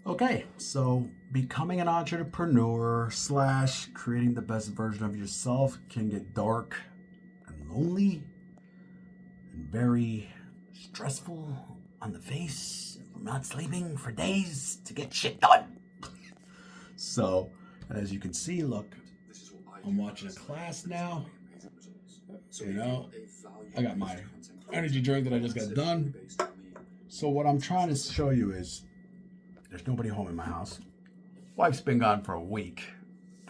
Okay, so becoming an entrepreneur slash creating the best version of yourself can get dark and lonely and very stressful on the face from not sleeping for days to get shit done. So, as you can see, look, I'm watching a class now. I got my energy drink that I just got done. So what I'm trying to show you is there's nobody home in my house. Wife's been gone for a week.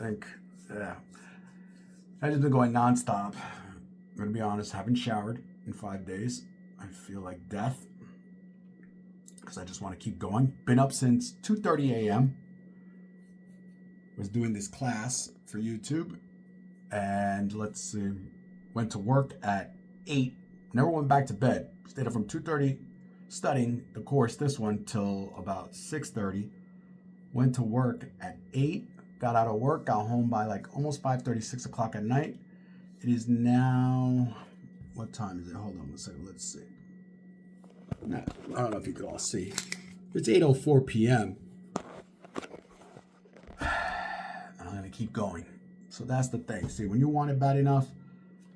I've just been going nonstop. I'm gonna be honest, haven't showered in 5 days. I feel like death because I just want to keep going. Been up since 2:30 a.m. Was doing this class for YouTube, and went to work at 8. Never went back to bed. Stayed up from 2:30 studying the course, this one, till about 6:30. Went to work at 8. Got out of work, got home by like almost 5:30, 6 o'clock at night. It is now, what time is it? Hold on a second, let's see. I don't know if you could all see. It's 8:04 p.m. I'm gonna keep going. So that's the thing. See, when you want it bad enough,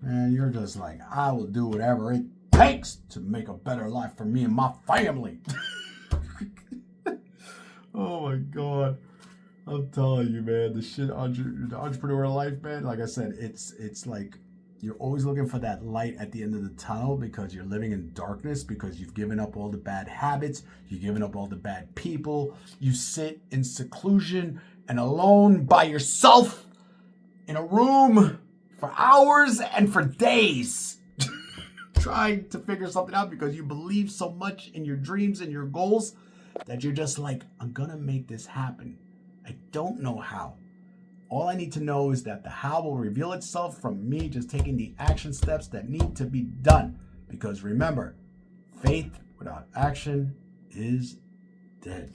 man, you're just like, I will do whatever it takes to make a better life for me and my family. Oh my God. I'm telling you, man, the entrepreneur life, man, like I said, it's like you're always looking for that light at the end of the tunnel because you're living in darkness, because you've given up all the bad habits, you've given up all the bad people. You sit in seclusion and alone by yourself in a room for hours and for days trying to figure something out because you believe so much in your dreams and your goals that you're just like, I'm gonna make this happen. I don't know how. All I need to know is that the how will reveal itself from me just taking the action steps that need to be done. Because remember, faith without action is dead.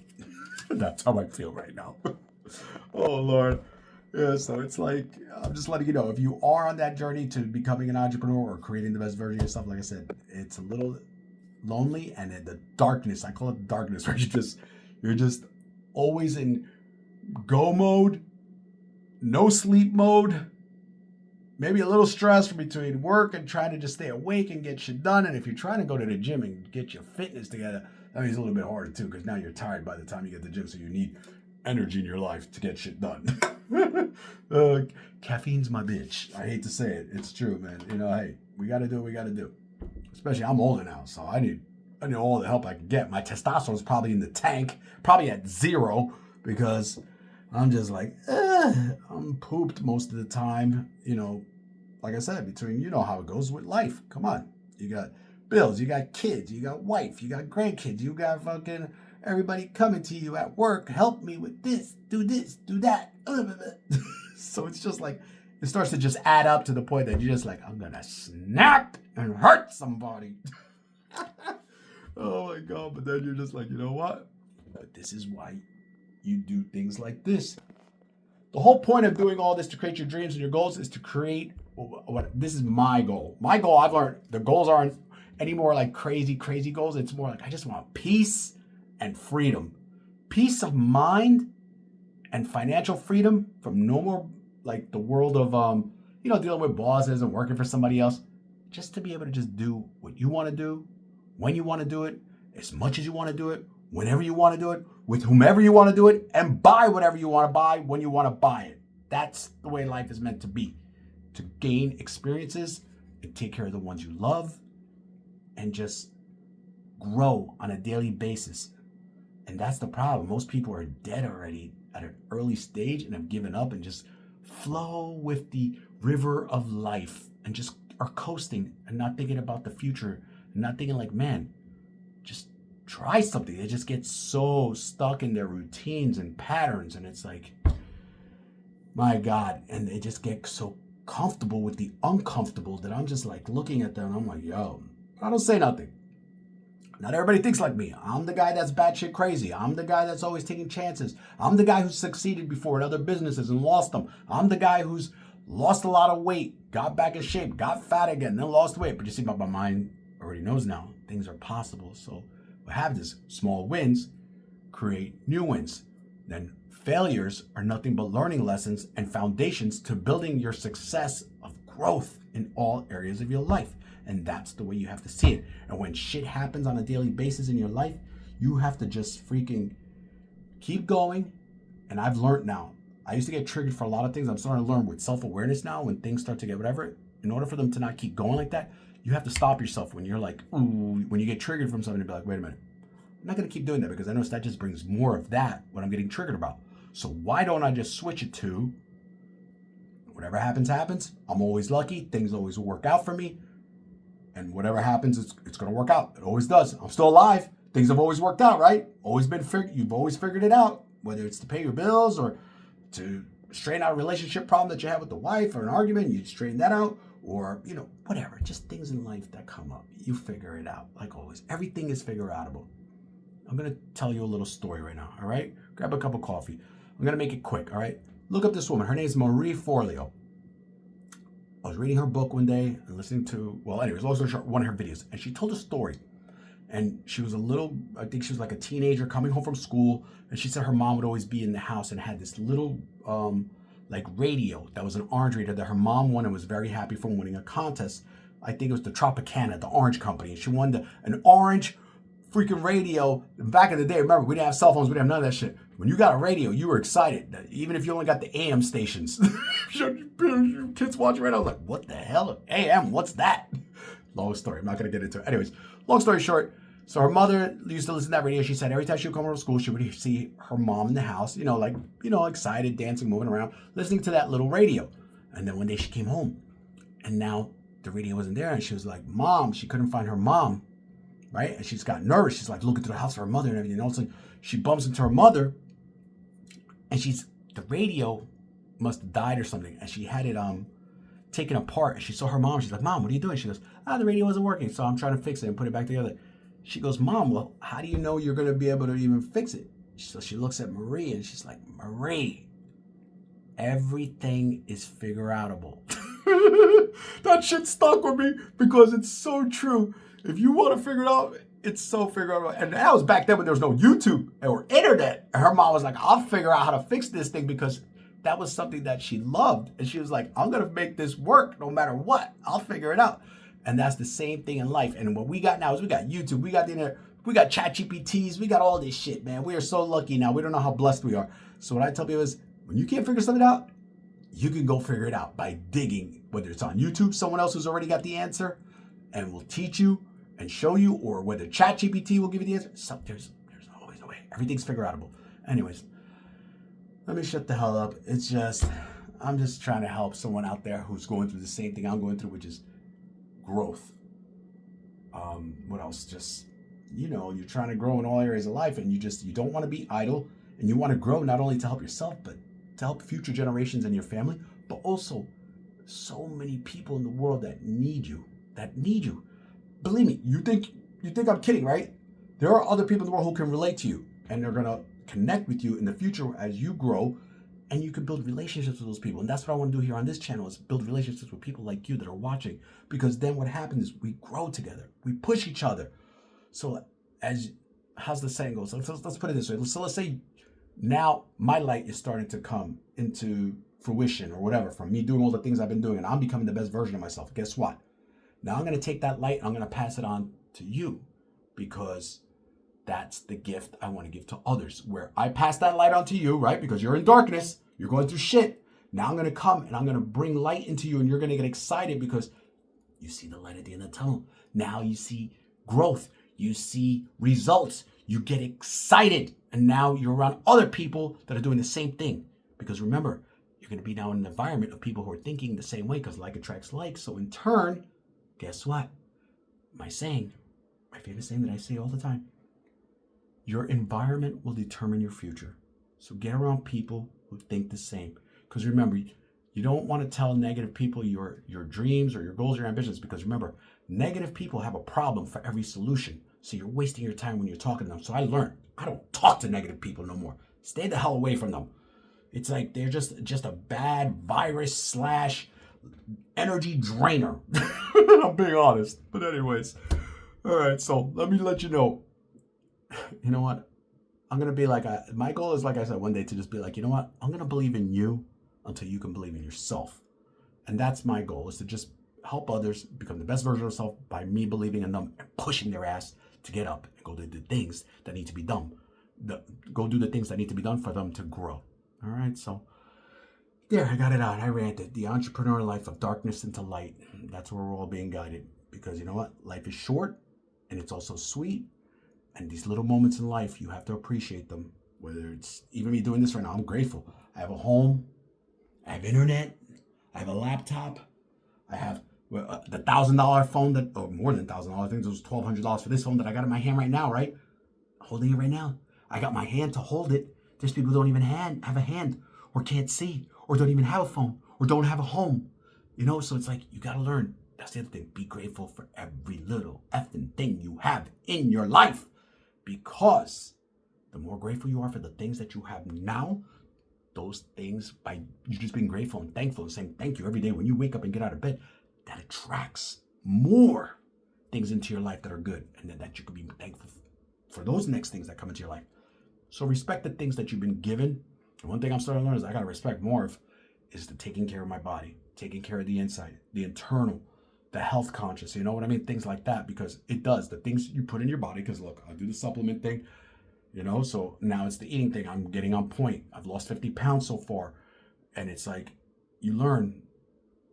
That's how I feel right now. Oh, Lord. Yeah, so it's like, I'm just letting you know, if you are on that journey to becoming an entrepreneur or creating the best version of yourself, like I said, it's a little lonely, and in the darkness, I call it darkness, where you're just always in go mode, no sleep mode, maybe a little stress between work and trying to just stay awake and get shit done. And if you're trying to go to the gym and get your fitness together, that means a little bit harder too, because now you're tired by the time you get to the gym, so you need energy in your life to get shit done. Caffeine's my bitch. I hate to say it. It's true, man. Hey, we got to do what we got to do. Especially, I'm older now, so I need all the help I can get. My testosterone's probably in the tank, probably at 0, because I'm just like, I'm pooped most of the time. Like I said, between, how it goes with life. Come on. You got bills, you got kids, you got wife, you got grandkids, you got fucking everybody coming to you at work, help me with this, do that. So it's just like, it starts to just add up to the point that you're just like, I'm gonna snap and hurt somebody. Oh my God, but then you're just like, you know what? But this is why you do things like this. The whole point of doing all this to create your dreams and your goals is to create this is my goal. My goal, I've learned, the goals aren't anymore like crazy goals. It's more like, I just want peace and freedom. Peace of mind and financial freedom from no more like the world of, dealing with bosses and working for somebody else. Just to be able to just do what you want to do, when you want to do it, as much as you want to do it, whenever you want to do it, with whomever you want to do it, and buy whatever you want to buy when you want to buy it. That's the way life is meant to be. To gain experiences and take care of the ones you love and just grow on a daily basis. And that's the problem. Most people are dead already at an early stage and have given up and just flow with the river of life and just are coasting and not thinking about the future and not thinking like, man, just try something. They just get so stuck in their routines and patterns, and it's like, my God, and they just get so comfortable with the uncomfortable that I'm just like looking at them and I'm like, yo, I don't say nothing. Not everybody thinks like me. I'm the guy that's batshit crazy. I'm the guy that's always taking chances. I'm the guy who's succeeded before in other businesses and lost them. I'm the guy who's lost a lot of weight, got back in shape, got fat again, then lost weight. But you see, my mind already knows now things are possible. So we have this small wins, create new wins. Then failures are nothing but learning lessons and foundations to building your success of growth in all areas of your life. And that's the way you have to see it. And when shit happens on a daily basis in your life, you have to just freaking keep going. And I've learned now. I used to get triggered for a lot of things. I'm starting to learn with self-awareness now when things start to get whatever. In order for them to not keep going like that, you have to stop yourself when you're like, ooh, when you get triggered from something, to be like, wait a minute. I'm not going to keep doing that because I notice that just brings more of that what I'm getting triggered about. So why don't I just switch it to whatever happens, happens. I'm always lucky. Things always work out for me. And whatever happens, it's going to work out. It always does. I'm still alive. Things have always worked out, right? You've always figured it out, whether it's to pay your bills or to straighten out a relationship problem that you have with the wife or an argument, you straighten that out, or, whatever. Just things in life that come up. You figure it out, like always. Everything is figure outable. I'm going to tell you a little story right now, all right? Grab a cup of coffee. I'm going to make it quick, all right? Look up this woman. Her name is Marie Forleo. I was reading her book one day and listening to, also one of her videos, and she told a story. And she was I think she was like a teenager coming home from school, and she said her mom would always be in the house and had this little radio that was an orange radio that her mom won and was very happy from winning a contest. I think it was the Tropicana, the orange company. And she won an orange freaking radio. Back in the day, remember, we didn't have cell phones, we didn't have none of that shit. When you got a radio, you were excited, even if you only got the AM stations. Kids watching right now, like, what the hell? AM, what's that? Long story, I'm not going to get into it. Anyways, long story short, so her mother used to listen to that radio. She said every time she would come home from school, she would see her mom in the house, excited, dancing, moving around, listening to that little radio. And then one day she came home, and now the radio wasn't there, and she was like, Mom, she couldn't find her mom, right? And she's got nervous. She's like looking through the house for her mother and everything. And all of a sudden, she bumps into her mother, and the radio must have died or something, and she had it taken apart, and she saw her mom. She's like, Mom, what are you doing? She goes, the radio wasn't working, so I'm trying to fix it and put it back together. She goes, Mom, well, how do you know you're going to be able to even fix it? So she looks at Marie, and she's like, Marie, everything is figure-outable. That shit stuck with me because it's so true. If you want to figure it out, it's so figure-outable. And that was back then when there was no YouTube or internet. And her mom was like, I'll figure out how to fix this thing, because that was something that she loved. And she was like, I'm going to make this work no matter what. I'll figure it out. And that's the same thing in life. And what we got now is we got YouTube, we got the internet, we got ChatGPTs, we got all this shit, man. We are so lucky now. We don't know how blessed we are. So what I tell people is, when you can't figure something out, you can go figure it out by digging, whether it's on YouTube, someone else who's already got the answer and will teach you and show you, or whether ChatGPT will give you the answer. So there's always a way. Everything's figure outable. Anyways, let me shut the hell up. I'm just trying to help someone out there who's going through the same thing I'm going through, which is growth. What else? Just, you're trying to grow in all areas of life, and you don't want to be idle, and you want to grow not only to help yourself, but to help future generations and your family, but also so many people in the world that need you. Believe me, you think I'm kidding, right? There are other people in the world who can relate to you, and they're going to connect with you in the future as you grow, and you can build relationships with those people. And that's what I want to do here on this channel, is build relationships with people like you that are watching, because then what happens is we grow together. We push each other. So how's the saying goes? Let's put it this way. So let's say now my light is starting to come into fruition or whatever from me doing all the things I've been doing, and I'm becoming the best version of myself. Guess what? Now I'm going to take that light, I'm going to pass it on to you, because that's the gift I want to give to others, where I pass that light on to you, right? Because you're in darkness, you're going through shit. Now I'm going to come and I'm going to bring light into you, and you're going to get excited because you see the light at the end of the tunnel. Now you see growth, you see results, you get excited, and now you're around other people that are doing the same thing. Because remember, you're going to be now in an environment of people who are thinking the same way, because like attracts like. So in turn, guess what? My favorite saying that I say all the time, your environment will determine your future. So get around people who think the same. Because remember, you don't want to tell negative people your dreams or your goals or your ambitions, because remember, negative people have a problem for every solution. So you're wasting your time when you're talking to them. So I learned, I don't talk to negative people no more. Stay the hell away from them. It's like they're just a bad virus / energy drainer. I'm being honest. But anyways, all right, so let me let you know. You know what? I'm going to be like, my goal is, like I said, one day to just be like, you know what? I'm going to believe in you until you can believe in yourself. And that's my goal, is to just help others become the best version of themselves by me believing in them and pushing their ass to get up and go do the things that need to be done. Go do the things that need to be done for them to grow. All right, so there, I got it out. I ranted. The entrepreneur life of darkness into light. That's where we're all being guided. Because you know what? Life is short and it's also sweet. And these little moments in life, you have to appreciate them. Whether it's even me doing this right now, I'm grateful. I have a home. I have internet. I have a laptop. I have the $1,000 phone that, or more than $1,000. I think it was $1,200 for this phone that I got in my hand right now, right? Holding it right now. I got my hand to hold it. There's people who don't even have a hand, or can't see, or don't even have a phone, or don't have a home. You know, so it's like, you got to learn. That's the other thing. Be grateful for every little effing thing you have in your life. Because the more grateful you are for the things that you have now, those things, by you just being grateful and thankful and saying thank you every day when you wake up and get out of bed, that attracts more things into your life that are good, and then that you can be thankful for those next things that come into your life. So respect the things that you've been given. And one thing I'm starting to learn is I got to respect more of is the taking care of my body, taking care of the inside, the internal, the health conscious, you know what I mean? Things like that, because it does. The things you put in your body, because look, I do the supplement thing, you know, so now it's the eating thing. I'm getting on point. I've lost 50 pounds so far. And it's like, you learn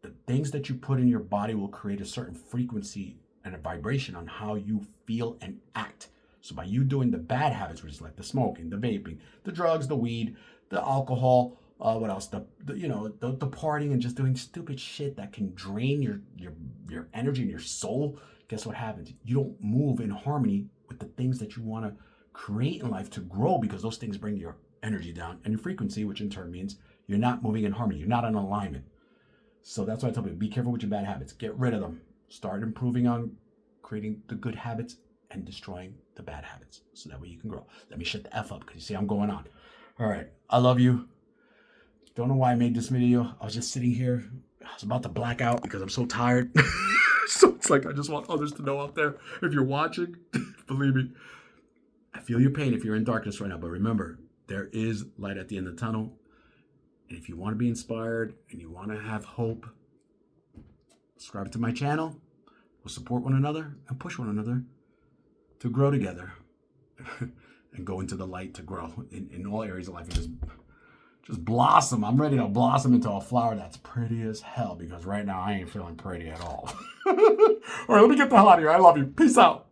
the things that you put in your body will create a certain frequency and a vibration on how you feel and act. So by you doing the bad habits, which is like the smoking, the vaping, the drugs, the weed, the alcohol, what else? The partying and just doing stupid shit that can drain your energy and your soul. Guess what happens? You don't move in harmony with the things that you want to create in life to grow, because those things bring your energy down and your frequency, which in turn means you're not moving in harmony. You're not in alignment. So that's why I tell people, be careful with your bad habits. Get rid of them. Start improving on creating the good habits and destroying the bad habits, so that way you can grow. Let me shut the F up, because you see I'm going on. All right. I love you. Don't know why I made this video. I was just sitting here. I was about to black out because I'm so tired. So it's like, I just want others to know out there, if you're watching, believe me, I feel your pain if you're in darkness right now. But remember, there is light at the end of the tunnel. And if you want to be inspired and you want to have hope, subscribe to my channel. We'll support one another and push one another to grow together and go into the light to grow in all areas of life, and just blossom. I'm ready to blossom into a flower that's pretty as hell, because right now I ain't feeling pretty at all. All right, let me get the hell out of here. I love you. Peace out.